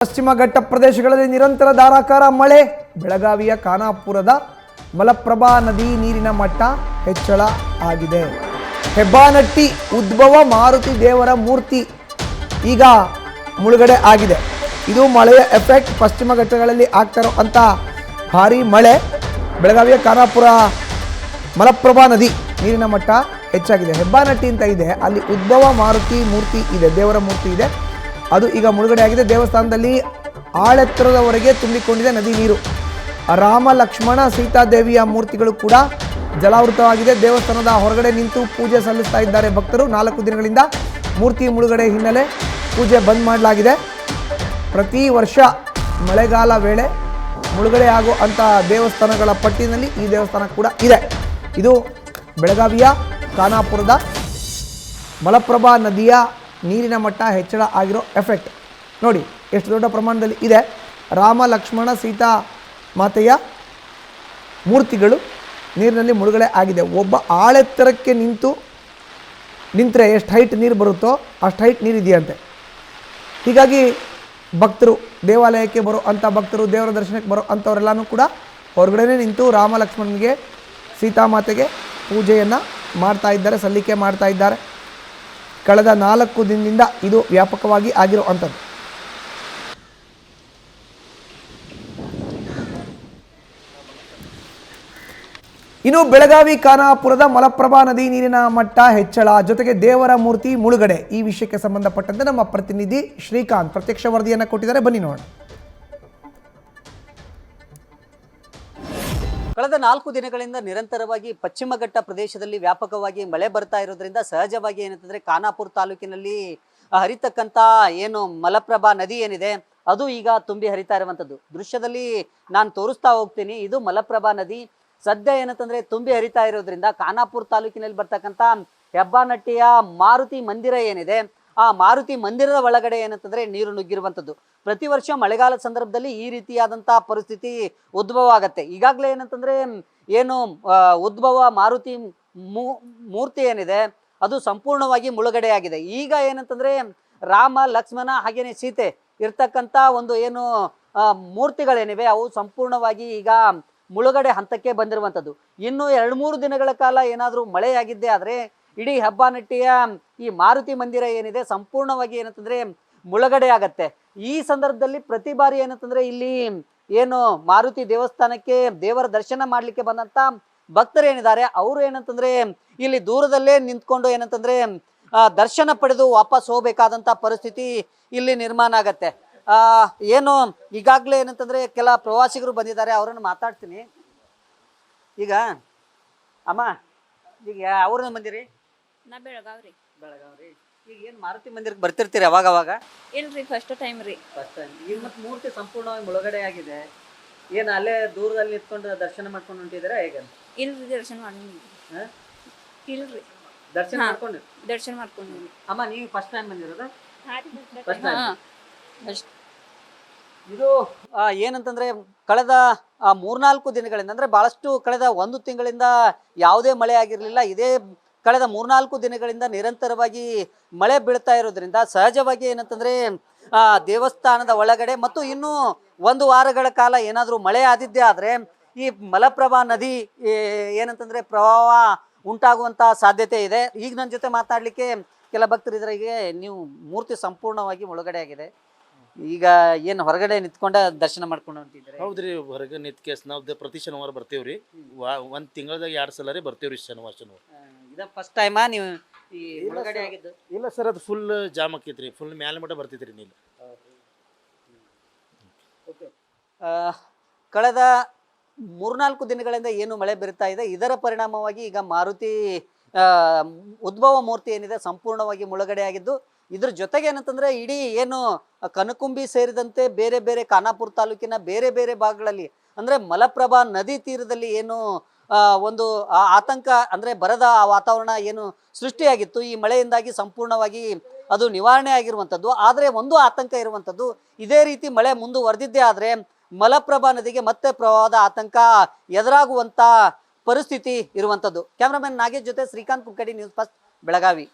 ಪಶ್ಚಿಮ ಘಟ್ಟ ಪ್ರದೇಶಗಳಲ್ಲಿ ನಿರಂತರ ಧಾರಾಕಾರ ಮಳೆ. ಬೆಳಗಾವಿಯ ಖಾನಾಪುರದ ಮಲಪ್ರಭಾ ನದಿ ನೀರಿನ ಮಟ್ಟ ಹೆಚ್ಚಳ ಆಗಿದೆ. ಹೆಬ್ಬಾನಟ್ಟಿ ಉದ್ಭವ ಮಾರುತಿ ದೇವರ ಮೂರ್ತಿ ಈಗ ಮುಳುಗಡೆ ಆಗಿದೆ. ಇದು ಮಳೆಯ ಎಫೆಕ್ಟ್. ಪಶ್ಚಿಮ ಘಟ್ಟಗಳಲ್ಲಿ ಆಗ್ತಾ ಇರುವಂಥ ಭಾರೀ ಮಳೆ. ಬೆಳಗಾವಿಯ ಖಾನಾಪುರ ಮಲಪ್ರಭಾ ನದಿ ನೀರಿನ ಮಟ್ಟ ಹೆಚ್ಚಾಗಿದೆ. ಹೆಬ್ಬಾನಟ್ಟಿ ಅಂತ ಇದೆ, ಅಲ್ಲಿ ಉದ್ಭವ ಮಾರುತಿ ಮೂರ್ತಿ ಇದೆ, ದೇವರ ಮೂರ್ತಿ ಇದೆ, ಅದು ಈಗ ಮುಳುಗಡೆ ಆಗಿದೆ. ದೇವಸ್ಥಾನದಲ್ಲಿ ಆಳೆತ್ತರದವರೆಗೆ ತುಂಬಿಕೊಂಡಿದೆ ನದಿ ನೀರು. ರಾಮ ಲಕ್ಷ್ಮಣ ಸೀತಾದೇವಿಯ ಮೂರ್ತಿಗಳು ಕೂಡ ಜಲಾವೃತವಾಗಿದೆ. ದೇವಸ್ಥಾನದ ಹೊರಗಡೆ ನಿಂತು ಪೂಜೆ ಸಲ್ಲಿಸ್ತಾ ಇದ್ದಾರೆ ಭಕ್ತರು. 4 ದಿನಗಳಿಂದ ಮೂರ್ತಿ ಮುಳುಗಡೆ ಹಿನ್ನೆಲೆ ಪೂಜೆ ಬಂದ್ ಮಾಡಲಾಗಿದೆ. ಪ್ರತಿ ವರ್ಷ ಮಳೆಗಾಲ ವೇಳೆ ಮುಳುಗಡೆ ಆಗುವಂಥ ದೇವಸ್ಥಾನಗಳ ಪಟ್ಟಿನಲ್ಲಿ ಈ ದೇವಸ್ಥಾನ ಕೂಡ ಇದೆ. ಇದು ಬೆಳಗಾವಿಯ ಖಾನಾಪುರದ ಮಲಪ್ರಭಾ ನದಿಯ ನೀರಿನ ಮಟ್ಟ ಹೆಚ್ಚಳ ಆಗಿರೋ ಎಫೆಕ್ಟ್ ನೋಡಿ ಎಷ್ಟು ದೊಡ್ಡ ಪ್ರಮಾಣದಲ್ಲಿ ಇದೆ. ರಾಮ ಲಕ್ಷ್ಮಣ ಸೀತಾ ಮಾತೆಯ ಮೂರ್ತಿಗಳು ನೀರಿನಲ್ಲಿ ಮುಳುಗಡೆ ಆಗಿದೆ. ಒಬ್ಬ ಆಳೆತ್ತರಕ್ಕೆ ನಿಂತರೆ ಎಷ್ಟು ಹೈಟ್ ನೀರು ಬರುತ್ತೋ ಅಷ್ಟು ಹೈಟ್ ನೀರಿದೆಯಂತೆ. ಹೀಗಾಗಿ ಭಕ್ತರು, ದೇವಾಲಯಕ್ಕೆ ಬರೋ ಅಂಥ ಭಕ್ತರು, ದೇವರ ದರ್ಶನಕ್ಕೆ ಬರೋ ಅಂಥವರೆಲ್ಲನೂ ಕೂಡ ಹೊರಗಡೆ ನಿಂತು ರಾಮ ಲಕ್ಷ್ಮಣನಿಗೆ ಸೀತಾಮಾತೆಗೆ ಪೂಜೆಯನ್ನು ಮಾಡ್ತಾ ಇದ್ದಾರೆ, ಸಲ್ಲಿಕೆ ಮಾಡ್ತಾ ಇದ್ದಾರೆ. ಕಳೆದ 4 ದಿನದಿಂದ ಇದು ವ್ಯಾಪಕವಾಗಿ ಆಗಿರುವಂಥದ್ದು. ಇನ್ನು ಬೆಳಗಾವಿ ಖಾನಾಪುರದ ಮಲಪ್ರಭಾ ನದಿ ನೀರಿನ ಮಟ್ಟ ಹೆಚ್ಚಳ ಜೊತೆಗೆ ದೇವರ ಮೂರ್ತಿ ಮುಳುಗಡೆ, ಈ ವಿಷಯಕ್ಕೆ ಸಂಬಂಧಪಟ್ಟಂತೆ ನಮ್ಮ ಪ್ರತಿನಿಧಿ ಶ್ರೀಕಾಂತ್ ಪ್ರತ್ಯಕ್ಷ ವರದಿಯನ್ನು ಕೊಟ್ಟಿದ್ದಾರೆ. ಬನ್ನಿ ನೋಡೋಣ. ಕಳೆದ 4 ದಿನಗಳಿಂದ ನಿರಂತರವಾಗಿ ಪಶ್ಚಿಮ ಘಟ್ಟ ಪ್ರದೇಶದಲ್ಲಿ ವ್ಯಾಪಕವಾಗಿ ಮಳೆ ಬರ್ತಾ ಇರೋದ್ರಿಂದ ಸಹಜವಾಗಿ ಏನಂತಂದ್ರೆ ಖಾನಾಪುರ ತಾಲೂಕಿನಲ್ಲಿ ಹರಿತಕ್ಕಂಥ ಏನು ಮಲಪ್ರಭಾ ನದಿ ಏನಿದೆ ಅದು ಈಗ ತುಂಬಿ ಹರಿತಾ ಇರುವಂಥದ್ದು ದೃಶ್ಯದಲ್ಲಿ ನಾನು ತೋರಿಸ್ತಾ ಹೋಗ್ತೀನಿ. ಇದು ಮಲಪ್ರಭಾ ನದಿ ಸದ್ಯ ಏನಂತಂದ್ರೆ ತುಂಬಿ ಹರಿತಾ ಇರೋದ್ರಿಂದ ಖಾನಾಪುರ ತಾಲೂಕಿನಲ್ಲಿ ಬರ್ತಕ್ಕಂಥ ಹೆಬ್ಬಾನಟ್ಟಿಯ ಮಾರುತಿ ಮಂದಿರ ಏನಿದೆ ಆ ಮಾರುತಿ ಮಂದಿರದ ಒಳಗಡೆ ಏನಂತಂದ್ರೆ ನೀರು ನುಗ್ಗಿರುವಂಥದ್ದು. ಪ್ರತಿ ವರ್ಷ ಮಳೆಗಾಲದ ಸಂದರ್ಭದಲ್ಲಿ ಈ ರೀತಿಯಾದಂತಹ ಪರಿಸ್ಥಿತಿ ಉದ್ಭವ ಆಗತ್ತೆ. ಈಗಾಗಲೇ ಏನಂತಂದ್ರೆ ಏನು ಉದ್ಭವ ಮಾರುತಿ ಮೂರ್ತಿ ಏನಿದೆ ಅದು ಸಂಪೂರ್ಣವಾಗಿ ಮುಳುಗಡೆಯಾಗಿದೆ. ಈಗ ಏನಂತಂದ್ರೆ ರಾಮ ಲಕ್ಷ್ಮಣ ಹಾಗೇನೆ ಸೀತೆ ಇರ್ತಕ್ಕಂಥ ಒಂದು ಏನು ಮೂರ್ತಿಗಳೇನಿವೆ ಅವು ಸಂಪೂರ್ಣವಾಗಿ ಈಗ ಮುಳುಗಡೆ ಹಂತಕ್ಕೆ ಬಂದಿರುವಂಥದ್ದು. ಇನ್ನು 2-3 ದಿನಗಳ ಕಾಲ ಏನಾದರೂ ಮಳೆಯಾಗಿದ್ದೇ ಆದರೆ ಇಡೀ ಹೆಬ್ಬಾನಟ್ಟಿಯ ಈ ಮಾರುತಿ ಮಂದಿರ ಏನಿದೆ ಸಂಪೂರ್ಣವಾಗಿ ಏನಂತಂದ್ರೆ ಮುಳುಗಡೆ ಆಗತ್ತೆ. ಈ ಸಂದರ್ಭದಲ್ಲಿ ಪ್ರತಿ ಬಾರಿ ಏನಂತಂದ್ರೆ ಇಲ್ಲಿ ಏನು ಮಾರುತಿ ದೇವಸ್ಥಾನಕ್ಕೆ ದೇವರ ದರ್ಶನ ಮಾಡ್ಲಿಕ್ಕೆ ಬಂದಂತ ಭಕ್ತರು ಏನಿದ್ದಾರೆ ಅವರು ಏನಂತಂದ್ರೆ ಇಲ್ಲಿ ದೂರದಲ್ಲೇ ನಿಂತ್ಕೊಂಡು ಏನಂತಂದ್ರೆ ದರ್ಶನ ಪಡೆದು ವಾಪಸ್ ಹೋಗ್ಬೇಕಾದಂತ ಪರಿಸ್ಥಿತಿ ಇಲ್ಲಿ ನಿರ್ಮಾಣ ಆಗತ್ತೆ. ಏನು ಈಗಾಗಲೇ ಏನಂತಂದ್ರೆ ಕೆಲ ಪ್ರವಾಸಿಗರು ಬಂದಿದ್ದಾರೆ, ಅವರನ್ನು ಮಾತಾಡ್ತೀನಿ. ಈಗ ಅಮ್ಮ ಈಗ ಅವ್ರನ್ನ ಬಂದಿರಿ? ನಾ ಬೆಳಗಾವ್ರಿ. ಈಗ ಏನ್ ಮಾರುತಿ ಮಂದಿರಕ್ಕೆ ಬರ್ತಿರ್ತೀರಿ ಅವಾಗ? ಇಲ್ರಿ, ಫಸ್ಟ್ ಟೈಮ್ ರೀ. First time. ಈಗ ಮತ್ತೆ ಮೂರ್ತಿ ಸಂಪೂರ್ಣವಾಗಿ ಮುಳುಗಡೆ ಆಗಿದೆ. ಏನ್ ಅಲ್ಲೇ ದೂರದಲ್ಲಿ ನಿಂತ್ಕೊಂಡು ದರ್ಶನ ಮಾಡ್ಕೊಂಡು ಹೊಂಟಿದ್ದೀರಾ ಹೇಗೆ? ಇಲ್ರಿ, ದರ್ಶನ ಮಾಡಿದ್ವಿ. ಇಲ್ರಿ, ದರ್ಶನ ಮಾಡ್ಕೊಂಡು ಅಮ್ಮ ನೀವು ಫಸ್ಟ್ ಟೈಮ್ ಬಂದಿರೋದು? ಫಸ್ಟ್ ಹಾ, ಟೈಮ್. ಇದು ಏನಂತಂದ್ರೆ ಕಳೆದ 3-4 ದಿನಗಳಿಂದ ಅಂದ್ರೆ ಬಹಳಷ್ಟು ಕಳೆದ 1 ತಿಂಗಳಿಂದ ಯಾವುದೇ ಮಳೆ ಆಗಿರ್ಲಿಲ್ಲ. ಇದೇ ಕಳೆದ 3-4 ದಿನಗಳಿಂದ ನಿರಂತರವಾಗಿ ಮಳೆ ಬೀಳ್ತಾ ಇರೋದ್ರಿಂದ ಸಹಜವಾಗಿ ಏನಂತಂದ್ರೆ ದೇವಸ್ಥಾನದ ಒಳಗಡೆ ಮತ್ತು ಇನ್ನೂ 1 ವಾರಗಳ ಕಾಲ ಏನಾದರೂ ಮಳೆ ಆದಿದ್ದೇ ಆದ್ರೆ ಈ ಮಲಪ್ರಭಾ ನದಿ ಏನಂತಂದ್ರೆ ಪ್ರವಾಹ ಉಂಟಾಗುವಂತ ಸಾಧ್ಯತೆ ಇದೆ. ಈಗ ನನ್ನ ಜೊತೆ ಮಾತಾಡ್ಲಿಕ್ಕೆ ಕೆಲ ಭಕ್ತರು ಇದ್ರೆ, ಈಗ ನೀವು ಮೂರ್ತಿ ಸಂಪೂರ್ಣವಾಗಿ ಮುಳುಗಡೆ ಆಗಿದೆ, ಈಗ ಏನು ಹೊರಗಡೆ ನಿಂತ್ಕೊಂಡ ದರ್ಶನ ಮಾಡ್ಕೊಂಡು ಹೊಂಟಿದ್ರೆ? ಹೌದ್ರಿ, ಹೊರಗೆ ನಿಂತ್ಕೇಸ್ ನಾವು ಪ್ರತಿ ಶನಿವಾರ ಬರ್ತೀವ್ರಿ. 1 ತಿಂಗಳದಾಗ 2 ಸಲ ರೀ ಬರ್ತೀವ್ರಿ ಶನಿವಾರ. ಇದ ಫಸ್ಟ್ ಟೈಮಾ ನೀವು ಈ ಮುಳುಗಡೆ ಆಗಿದ್ದು? ಇಲ್ಲ ಸರ್, ಅದು ಫುಲ್ ಜಾಮ್ ಆಕೈತ್ರಿ, ಫುಲ್ ಮ್ಯಾಲೆ ಮಟ್ಟ ಬರ್ತಿದ್ರಿ ನೀರು. ಕಳೆದ 3-4 ದಿನಗಳಿಂದ ಏನು ಮಳೆ ಬೀರ್ತಾ ಇದೆ ಇದರ ಪರಿಣಾಮವಾಗಿ ಈಗ ಮಾರುತಿ ಉದ್ಭವ ಮೂರ್ತಿ ಏನಿದೆ ಸಂಪೂರ್ಣವಾಗಿ ಮುಳುಗಡೆ ಆಗಿದ್ದು, ಇದ್ರ ಜೊತೆಗೆ ಏನಂತಂದ್ರೆ ಇಡೀ ಏನು ಕನಕುಂಬಿ ಸೇರಿದಂತೆ ಬೇರೆ ಬೇರೆ ಖಾನಾಪುರ ತಾಲೂಕಿನ ಬೇರೆ ಬೇರೆ ಭಾಗಗಳಲ್ಲಿ ಅಂದ್ರೆ ಮಲಪ್ರಭಾ ನದಿ ತೀರದಲ್ಲಿ ಏನು ಒಂದು ಆತಂಕ ಅಂದ್ರೆ ಬರದ ವಾತಾವರಣ ಏನು ಸೃಷ್ಟಿಯಾಗಿತ್ತು ಈ ಮಳೆಯಿಂದಾಗಿ ಸಂಪೂರ್ಣವಾಗಿ ಅದು ನಿವಾರಣೆ ಆಗಿರುವಂಥದ್ದು. ಆದರೆ ಒಂದು ಆತಂಕ ಇರುವಂಥದ್ದು, ಇದೇ ರೀತಿ ಮಳೆ ಮುಂದುವರೆದಿದ್ದೇ ಆದರೆ ಮಲಪ್ರಭಾ ನದಿಗೆ ಮತ್ತೆ ಪ್ರವಾಹದ ಆತಂಕ ಎದುರಾಗುವಂತ ಪರಿಸ್ಥಿತಿ ಇರುವಂಥದ್ದು. ಕ್ಯಾಮ್ರಾಮನ್ ನಾಗೇಶ್ ಜೊತೆ ಶ್ರೀಕಾಂತ್ ಕುಕ್ಕಡಿ, ನ್ಯೂಸ್ ಫಸ್ಟ್, ಬೆಳಗಾವಿ.